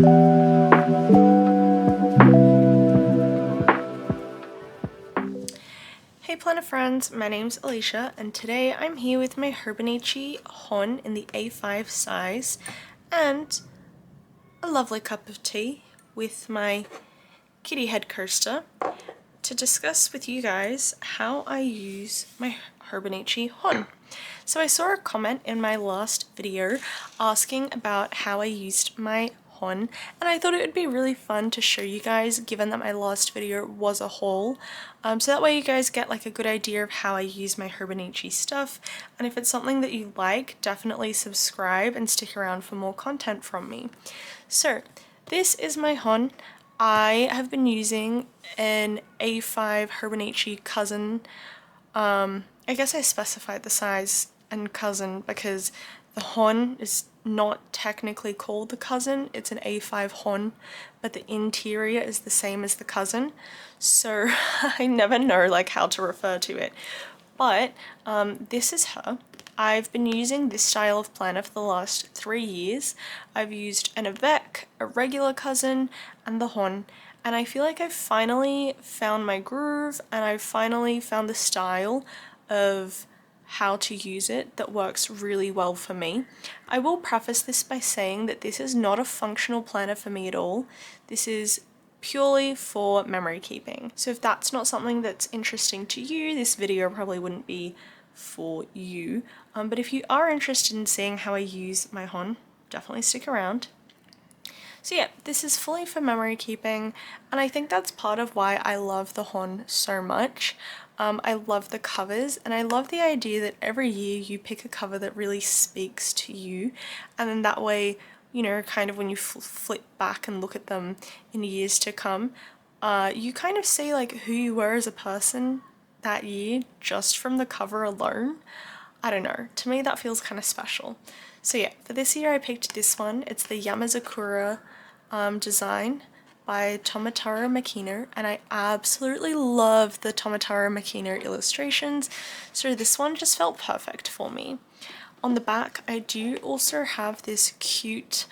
Hey Planner friends, my name's Alicia and today I'm here with my Hobonichi HON in the A5 size and a lovely cup of tea with my kitty head coaster to discuss with you guys how I use my Hobonichi HON. So I saw a comment in my last video asking about how I used my HON, and I thought it would be really fun to show you guys given that my last video was a haul, so that way you guys get like a good idea of how I use my Hobonichi stuff, and if it's something that you like, definitely subscribe and stick around for more content from me. So this is my HON. I have been using an A5 Hobonichi cousin. I guess I specified the size and cousin because the HON is not technically called the cousin, it's an A5 HON, but the interior is the same as the cousin, so I never know like how to refer to it. But this is her. I've been using this style of planner for the last 3 years. I've used an Avec, a regular cousin, and the HON, and I feel like I've finally found my groove and I've finally found the style of how to use it that works really well for me. I will preface this by saying that this is not a functional planner for me at all. This is purely for memory keeping. So if that's not something that's interesting to you, this video probably wouldn't be for you. But if you are interested in seeing how I use my HON, definitely stick around. So yeah, this is fully for memory keeping, and I think that's part of why I love the HON so much. I love the covers, and I love the idea that every year you pick a cover that really speaks to you, and then that way, you know, kind of when you flip back and look at them in years to come, you kind of see like who you were as a person that year just from the cover alone. I don't know, to me that feels kind of special. So yeah, for this year I picked this one. It's the Yamazakura design by Tomotaru Makino, and I absolutely love the Tomotaru Makino illustrations, so this one just felt perfect for me. On the back I do also have this cute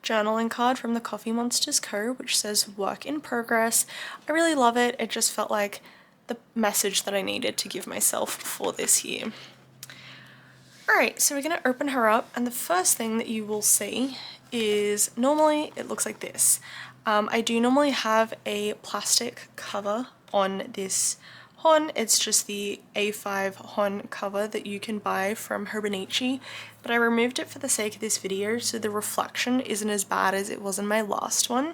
journaling card from the Coffee Monsters Co. which says work in progress. I really love it. It just felt like the message that I needed to give myself for this year. Alright, so we're going to open her up, and the first thing that you will see is normally it looks like this. I do normally have a plastic cover on this HON. It's just the A5 HON cover that you can buy from Hobonichi, but I removed it for the sake of this video so the reflection isn't as bad as it was in my last one.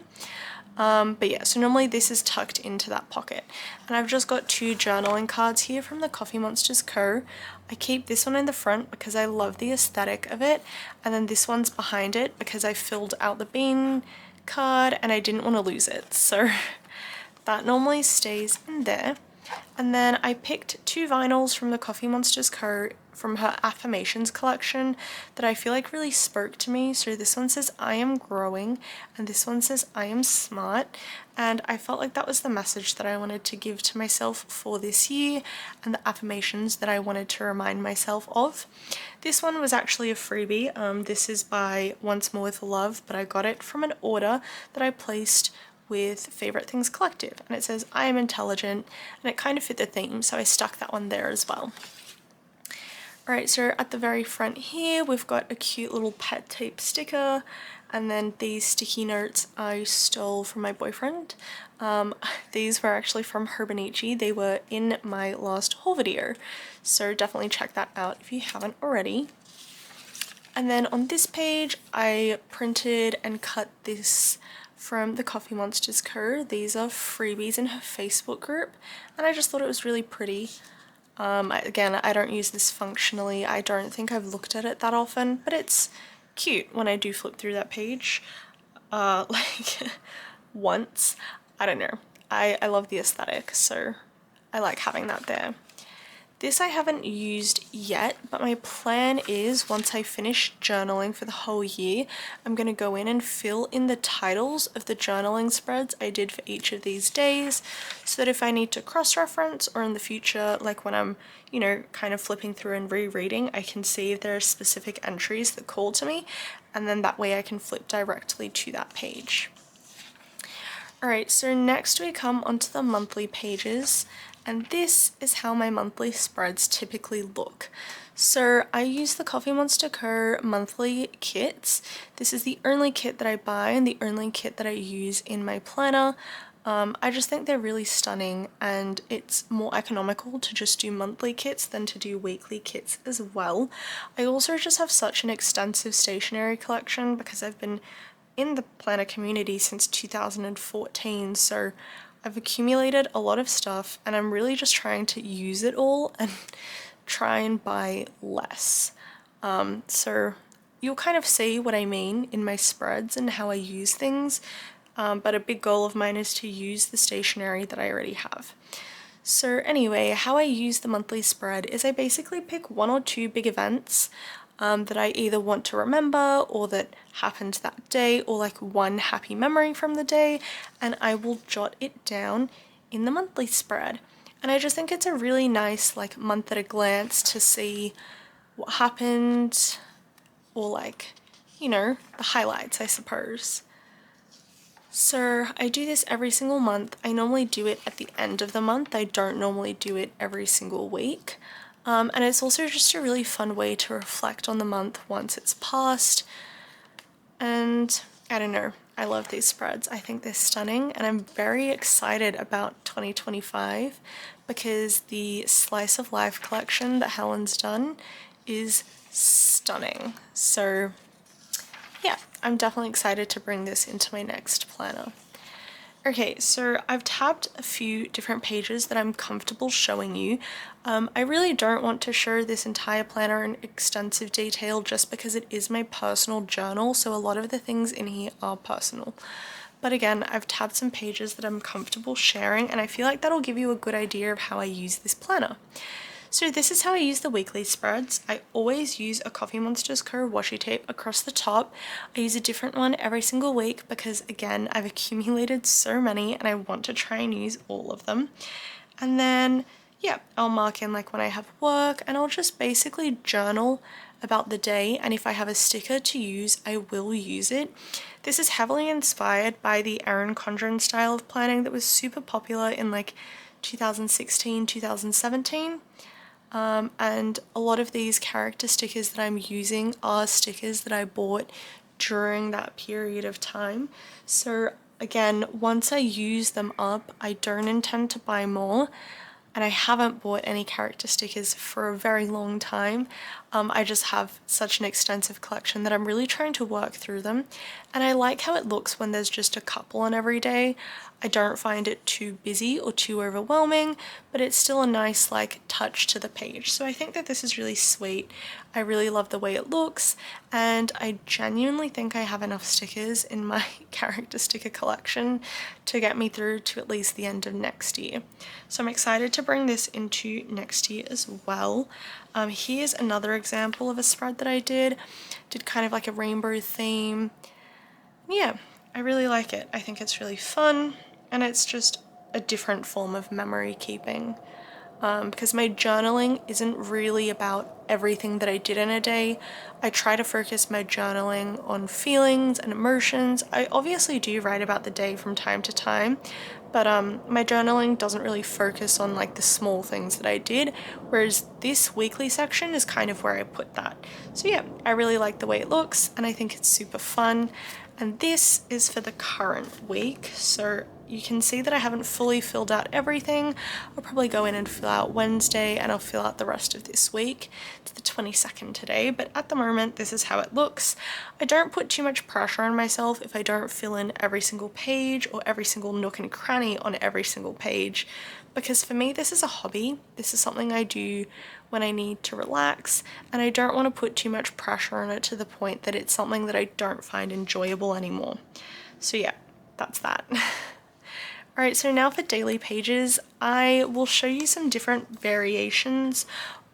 But yeah, so normally this is tucked into that pocket. And I've just got 2 journaling cards here from the Coffee Monsters Co. I keep this one in the front because I love the aesthetic of it, and then this one's behind it because I filled out the bean card and I didn't want to lose it. So that normally stays in there. And then I picked 2 vinyls from the Coffee Monsters Co. from her affirmations collection that I feel like really spoke to me. So this one says I am growing and this one says I am smart, and I felt like that was the message that I wanted to give to myself for this year and the affirmations that I wanted to remind myself of. This one was actually a freebie. This is by Once More With Love, but I got it from an order that I placed with Favorite Things Collective, and it says I am intelligent, and it kind of fit the theme, so I stuck that one there as well. Alright, so at the very front here we've got a cute little pet tape sticker, and then these sticky notes I stole from my boyfriend. These were actually from Hobonichi. They were in my last haul video, so definitely check that out if you haven't already. And then on this page I printed and cut this from the Coffee Monsters Co. These are freebies in her Facebook group, and I just thought it was really pretty. Again, I don't use this functionally. I don't think I've looked at it that often, but it's cute when I do flip through that page. Like once. I don't know. I love the aesthetic, so I like having that there. This I haven't used yet, but my plan is once I finish journaling for the whole year, I'm going to go in and fill in the titles of the journaling spreads I did for each of these days, so that if I need to cross-reference or in the future, like when I'm, you know, kind of flipping through and rereading, I can see if there are specific entries that call to me, and then that way I can flip directly to that page. Alright, so next we come onto the monthly pages, and this is how my monthly spreads typically look. So I use the Coffee Monster Co. monthly kits. This is the only kit that I buy and the only kit that I use in my planner. I just think they're really stunning, and it's more economical to just do monthly kits than to do weekly kits as well. I also just have such an extensive stationery collection because I've been in the planner community since 2014, so I've accumulated a lot of stuff and I'm really just trying to use it all and try and buy less. So you'll kind of see what I mean in my spreads and how I use things, but a big goal of mine is to use the stationery that I already have. So anyway, how I use the monthly spread is I basically pick 1 or 2 big events that I either want to remember or that happened that day, or like one happy memory from the day, and I will jot it down in the monthly spread. And I just think it's a really nice like month at a glance to see what happened, or like, you know, the highlights, I suppose. So I do this every single month. I normally do it at the end of the month. I don't normally do it every single week. And it's also just a really fun way to reflect on the month once it's passed. And I don't know, I love these spreads. I think they're stunning, and I'm very excited about 2025 because the Slice of Life collection that Helen's done is stunning. So yeah, I'm definitely excited to bring this into my next planner. Okay, so I've tabbed a few different pages that I'm comfortable showing you. I really don't want to show this entire planner in extensive detail just because it is my personal journal, so a lot of the things in here are personal. But again, I've tabbed some pages that I'm comfortable sharing, and I feel like that'll give you a good idea of how I use this planner. So this is how I use the weekly spreads. I always use a Coffee Monsters Co. washi tape across the top. I use a different one every single week because, again, I've accumulated so many and I want to try and use all of them. And then, yeah, I'll mark in like when I have work, and I'll just basically journal about the day, and if I have a sticker to use, I will use it. This is heavily inspired by the Erin Condren style of planning that was super popular in like 2016, 2017. And a lot of these character stickers that I'm using are stickers that I bought during that period of time. So again, once I use them up, I don't intend to buy more, and I haven't bought any character stickers for a very long time. I just have such an extensive collection that I'm really trying to work through them, and I like how it looks when there's just a couple on every day. I don't find it too busy or too overwhelming, but it's still a nice like touch to the page. So I think that this is really sweet. I really love the way it looks, and I genuinely think I have enough stickers in my character sticker collection to get me through to at least the end of next year. So I'm excited to bring this into next year as well. Here's another example of a spread that I did kind of like a rainbow theme. Yeah, I really like it. I think it's really fun, and it's just a different form of memory keeping. Because my journaling isn't really about everything that I did in a day. I try to focus my journaling on feelings and emotions. I obviously do write about the day from time to time, but my journaling doesn't really focus on like the small things that I did, whereas this weekly section is kind of where I put that. So yeah, I really like the way it looks, and I think it's super fun. And this is for the current week, so you can see that I haven't fully filled out everything. I'll probably go in and fill out Wednesday, and I'll fill out the rest of this week. It's the 22nd today, but at the moment this is how it looks. I don't put too much pressure on myself if I don't fill in every single page or every single nook and cranny on every single page, because for me this is a hobby. This is something I do when I need to relax, and I don't want to put too much pressure on it to the point that it's something that I don't find enjoyable anymore. So yeah, that's that. Alright, so now for daily pages, I will show you some different variations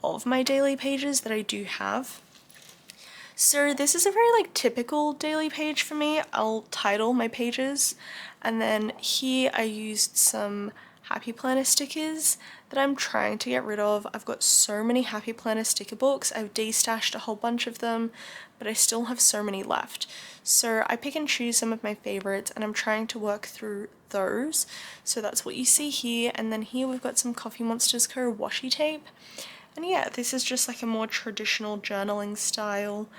of my daily pages that I do have. So this is a very typical daily page for me. I'll title my pages, and then here I used some Happy Planner stickers that I'm trying to get rid of. I've got so many Happy Planner sticker books. I've destashed a whole bunch of them, but I still have so many left. So I pick and choose some of my favorites, and I'm trying to work through those. So that's what you see here, and then here we've got some Coffee Monsters Co. washi tape. And yeah, this is just a more traditional journaling style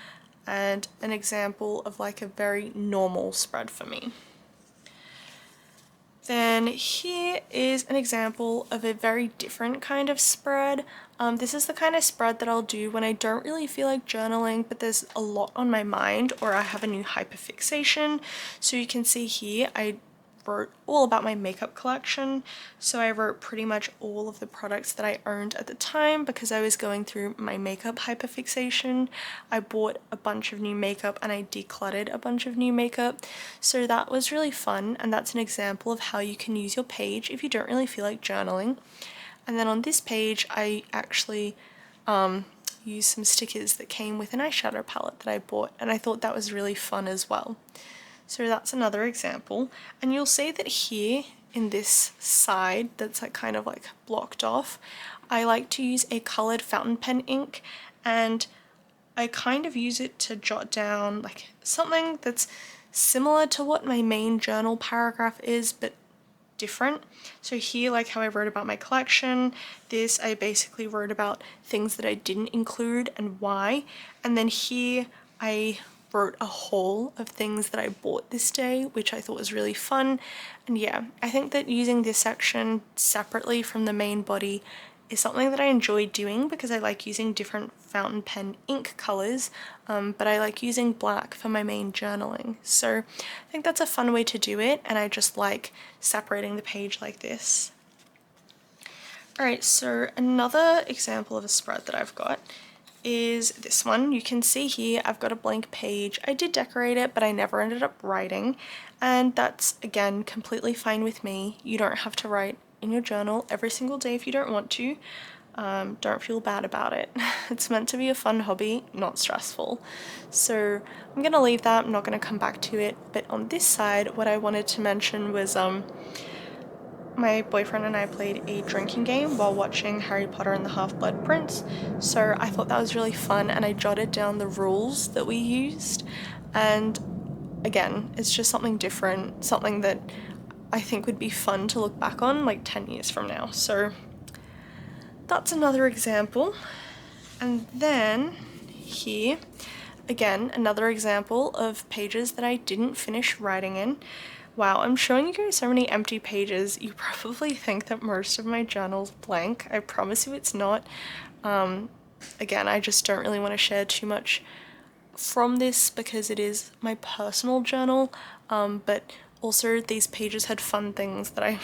and an example of a very normal spread for me. Then here is an example of a very different kind of spread. This is the kind of spread that I'll do when I don't really feel like journaling, but there's a lot on my mind or I have a new hyperfixation. So you can see here I wrote all about my makeup collection. So I wrote pretty much all of the products that I owned at the time because I was going through my makeup hyperfixation. I bought a bunch of new makeup and I decluttered a bunch of new makeup. So that was really fun, and that's an example of how you can use your page if you don't really feel like journaling. And then on this page I actually used some stickers that came with an eyeshadow palette that I bought, and I thought that was really fun as well. So that's another example, and you'll see that here in this side that's kind of blocked off, I like to use a colored fountain pen ink, and I kind of use it to jot down something that's similar to what my main journal paragraph is, but different. So here, how I wrote about my collection, this I basically wrote about things that I didn't include and why, and then here I wrote a haul of things that I bought this day, which I thought was really fun. And yeah, I think that using this section separately from the main body is something that I enjoy doing because I like using different fountain pen ink colors, but I like using black for my main journaling. So I think that's a fun way to do it, and I just like separating the page like this. Alright, so another example of a spread that I've got is this one. You can see here I've got a blank page. I did decorate it, but I never ended up writing, and that's again completely fine with me. You don't have to write in your journal every single day if you don't want to. Don't feel bad about it. It's meant to be a fun hobby, not stressful. So I'm gonna leave that. I'm not gonna come back to it. But on this side, what I wanted to mention was my boyfriend and I played a drinking game while watching Harry Potter and the Half-Blood Prince, so I thought that was really fun, and I jotted down the rules that we used, and again, it's just something different, something that I think would be fun to look back on 10 years from now. So that's another example. And then here, again, another example of pages that I didn't finish writing in. Wow, I'm showing you guys so many empty pages. You probably think that most of my journal's blank. I promise you it's not. Again, I just don't really want to share too much from this because it is my personal journal, but also these pages had fun things that I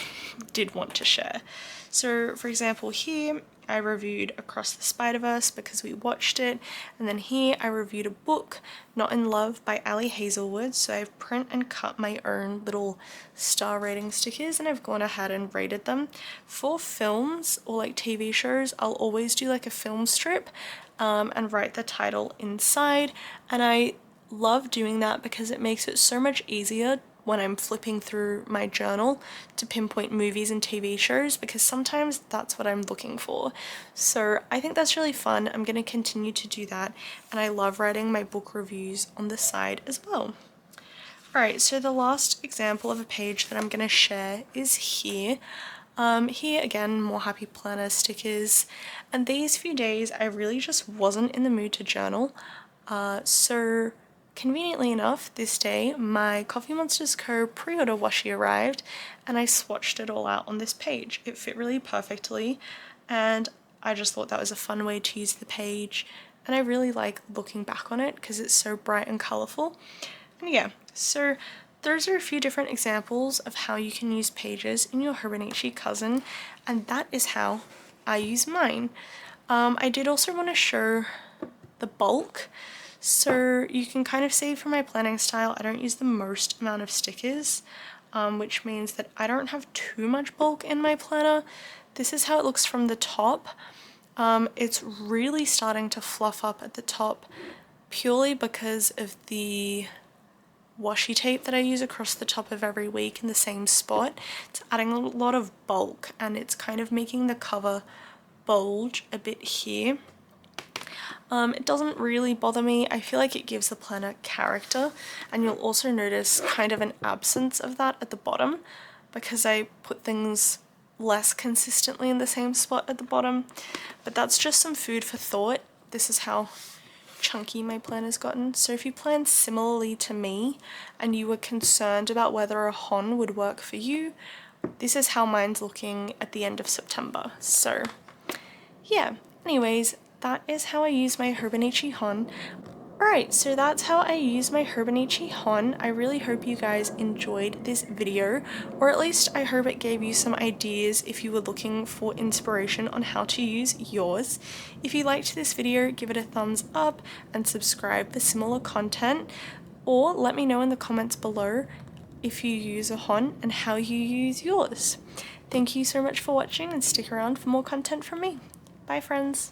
did want to share. So for example here, I reviewed Across the Spider-Verse because we watched it, and then here I reviewed a book, Not in Love by Ali Hazelwood, so I've print and cut my own little star rating stickers and I've gone ahead and rated them. For films or TV shows, I'll always do a film strip and write the title inside, and I love doing that because it makes it so much easier when I'm flipping through my journal to pinpoint movies and TV shows, because sometimes that's what I'm looking for. So I think that's really fun. I'm going to continue to do that, and I love writing my book reviews on the side as well. Alright, so the last example of a page that I'm going to share is here. Here again, more Happy Planner stickers, and these few days I really just wasn't in the mood to journal, so conveniently enough, this day, my Coffee Monsters Co. pre-order washi arrived, and I swatched it all out on this page. It fit really perfectly, and I just thought that was a fun way to use the page, and I really like looking back on it because it's so bright and colourful. And yeah, so those are a few different examples of how you can use pages in your Hobonichi cousin, and that is how I use mine. I did also want to show the bulk. So you can kind of see from my planning style, I don't use the most amount of stickers. which means that I don't have too much bulk in my planner. This is how it looks from the top. It's really starting to fluff up at the top purely because of the washi tape that I use across the top of every week in the same spot. It's adding a lot of bulk and it's kind of making the cover bulge a bit here. It doesn't really bother me. I feel like it gives the planner character, and you'll also notice kind of an absence of that at the bottom because I put things less consistently in the same spot at the bottom, but that's just some food for thought. This is how chunky my planner's gotten. So if you plan similarly to me and you were concerned about whether a HON would work for you, this is how mine's looking at the end of September. So yeah, anyways, that is how I use my Hobonichi HON. Alright, so that's how I use my Hobonichi HON. I really hope you guys enjoyed this video, or at least I hope it gave you some ideas if you were looking for inspiration on how to use yours. If you liked this video, give it a thumbs up and subscribe for similar content, or let me know in the comments below if you use a HON and how you use yours. Thank you so much for watching, and stick around for more content from me. Bye friends!